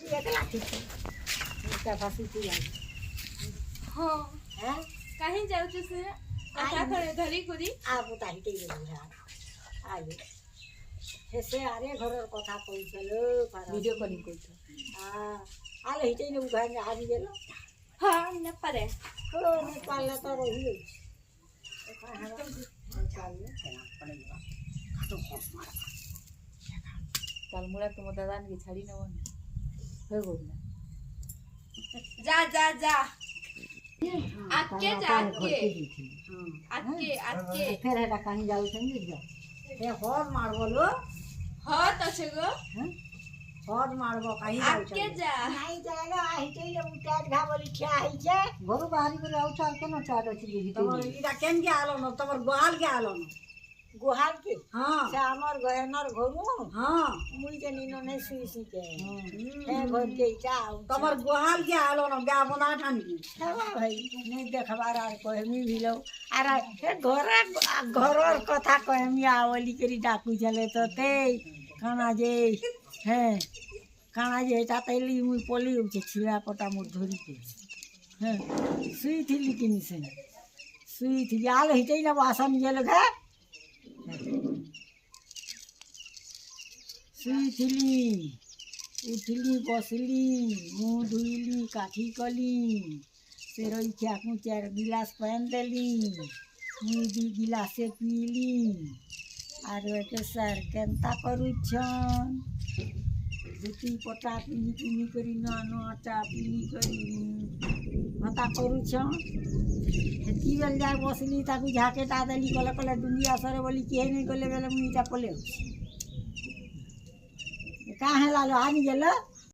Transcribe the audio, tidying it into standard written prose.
एकला थी उसका फांसी थी हाँ हैं कहीं जाऊ से कथा करे धरी खुदी आप उतारी ते गई आगे हेसे आरे घरर कथा कइछलो वीडियो कॉलिंग करतो हां आले हिते ने उघान आबि गेलो हाँ न परे हो नेपाल त रहियो नेपाल केना पड़ेगा काटो खोस मार काल मुळा तुम दादान की छाडी न वन हो गो ना जा जा जा आके जा आके फिर हेटा कहीं जाऊ संगे जा हे होर मार बोलो हाँ तसे गो होर मारबो कहीं जाऊ आके जा नहीं जाएगा आइते ले उतार घावली छा आइ छे घरु बाहरी को आउ छा केना चाट अछि जे तमर इरा केन के आलो न तमर गोहाल के आलो न गोहाल के हां से हमर गहनर घरु हां मुई के निनो नै सुईसी के हे घर के जा तमर गोहाल के आलो न गा बना ठान की भाई नै देखबार आर कहमी भिलो आर हे घरर कथा कहमी आवली करी डाकू चले तो ते खाना जे हे खाना जे ता तैली मुई पोली उचे छिड़ा पटा मोर धरी के हे सुई थी लेकिन से सुई थी आल हिते न वासन गेल घे सुई थिली उठली बसली मुँह धुइली काठी कली सेरई चाकू 4 गिलास पान देली मुई 2 गिलास पीली आर के सर केनता करूछन धुती पटा पिनी पिनी करी नानो आटा पिनी करी हता करूछन हेती बेल जाय बसली ताकू झाके ता देली कले कले दुनिया सरे बोली के नहीं गले बेले मुई ता पले का है लालो आनी गेलो